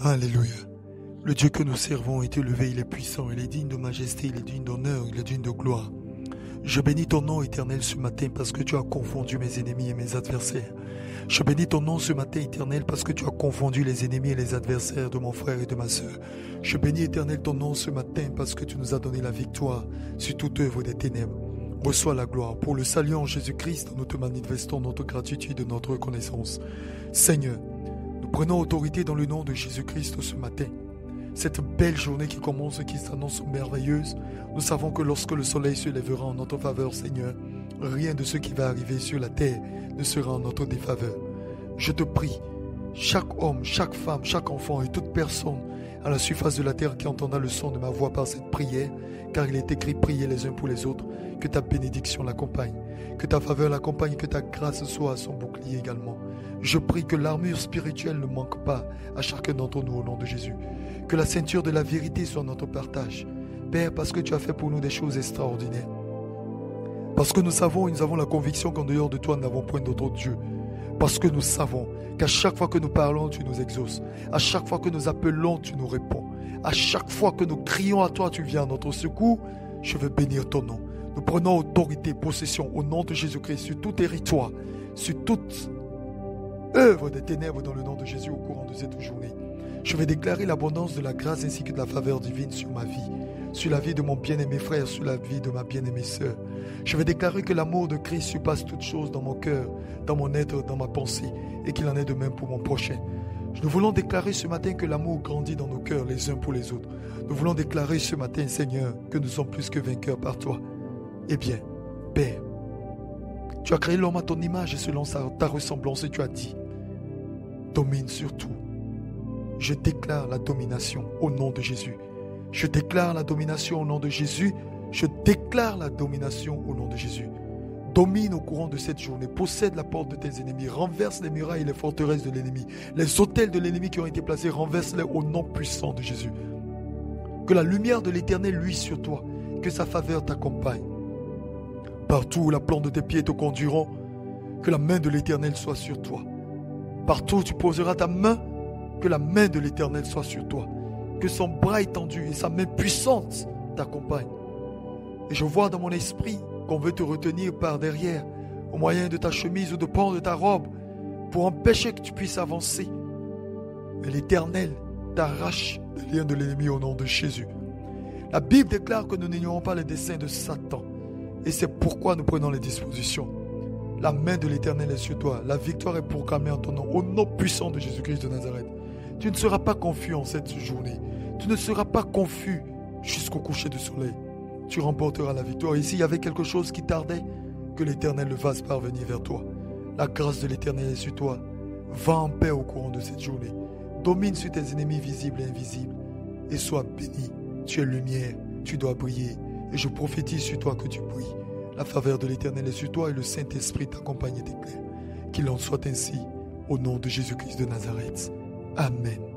Alléluia. Le Dieu que nous servons est élevé, il est puissant, il est digne de majesté, il est digne d'honneur, il est digne de gloire. Je bénis ton nom éternel ce matin parce que tu as confondu mes ennemis et mes adversaires. Je bénis ton nom ce matin éternel parce que tu as confondu les ennemis et les adversaires de mon frère et de ma sœur. Je bénis éternel ton nom ce matin parce que tu nous as donné la victoire sur toute œuvre des ténèbres. Reçois la gloire. Pour le salut en Jésus-Christ, nous te manifestons notre gratitude et notre reconnaissance. Seigneur, nous prenons autorité dans le nom de Jésus-Christ ce matin. Cette belle journée qui commence et qui s'annonce merveilleuse, nous savons que lorsque le soleil se lèvera en notre faveur, Seigneur, rien de ce qui va arriver sur la terre ne sera en notre défaveur. Je te prie, chaque homme, chaque femme, chaque enfant et toute personne à la surface de la terre qui entendra le son de ma voix par cette prière, car il est écrit prier les uns pour les autres, que ta bénédiction l'accompagne, que ta faveur l'accompagne, que ta grâce soit à son bouclier également. Je prie que l'armure spirituelle ne manque pas à chacun d'entre nous au nom de Jésus. Que la ceinture de la vérité soit notre partage. Père, parce que tu as fait pour nous des choses extraordinaires. Parce que nous savons et nous avons la conviction qu'en dehors de toi, nous n'avons point d'autre Dieu. Parce que nous savons qu'à chaque fois que nous parlons, tu nous exauces. À chaque fois que nous appelons, tu nous réponds. À chaque fois que nous crions à toi, tu viens à notre secours. Je veux bénir ton nom. Nous prenons autorité, possession au nom de Jésus-Christ sur tout territoire, sur toute œuvre des ténèbres dans le nom de Jésus au courant de cette journée. Je vais déclarer l'abondance de la grâce ainsi que de la faveur divine sur ma vie, sur la vie de mon bien-aimé frère, sur la vie de ma bien-aimée sœur. Je vais déclarer que l'amour de Christ surpasse toute chose dans mon cœur, dans mon être, dans ma pensée, et qu'il en est de même pour mon prochain. Nous voulons déclarer ce matin que l'amour grandit dans nos cœurs les uns pour les autres. Nous voulons déclarer ce matin, Seigneur, que nous sommes plus que vainqueurs par toi. Eh bien, Père, tu as créé l'homme à ton image et selon ta ressemblance et tu as dit, domine sur tout. Je déclare la domination au nom de Jésus. Je déclare la domination au nom de Jésus. Je déclare la domination au nom de Jésus. Domine au courant de cette journée. Possède la porte de tes ennemis. Renverse les murailles et les forteresses de l'ennemi. Les autels de l'ennemi qui ont été placés, renverse-les au nom puissant de Jésus. Que la lumière de l'Éternel luise sur toi. Que sa faveur t'accompagne. Partout où la plante de tes pieds te conduiront, que la main de l'Éternel soit sur toi. Partout où tu poseras ta main, que la main de l'Éternel soit sur toi. Que son bras étendu et sa main puissante t'accompagnent. Et je vois dans mon esprit qu'on veut te retenir par derrière, au moyen de ta chemise ou de pan de ta robe, pour empêcher que tu puisses avancer. Mais l'Éternel t'arrache des liens de l'ennemi au nom de Jésus. La Bible déclare que nous n'ignorons pas les desseins de Satan. Et c'est pourquoi nous prenons les dispositions. La main de l'Éternel est sur toi. La victoire est proclamée en ton nom, au nom puissant de Jésus-Christ de Nazareth. Tu ne seras pas confus en cette journée. Tu ne seras pas confus jusqu'au coucher du soleil. Tu remporteras la victoire. Et s'il y avait quelque chose qui tardait, que l'Éternel le fasse parvenir vers toi. La grâce de l'Éternel est sur toi. Va en paix au courant de cette journée. Domine sur tes ennemis visibles et invisibles. Et sois béni. Tu es lumière. Tu dois briller. Et je prophétise sur toi que tu brilles. La faveur de l'Éternel est sur toi et le Saint-Esprit t'accompagne et t'éclaire. Qu'il en soit ainsi au nom de Jésus-Christ de Nazareth. Amen.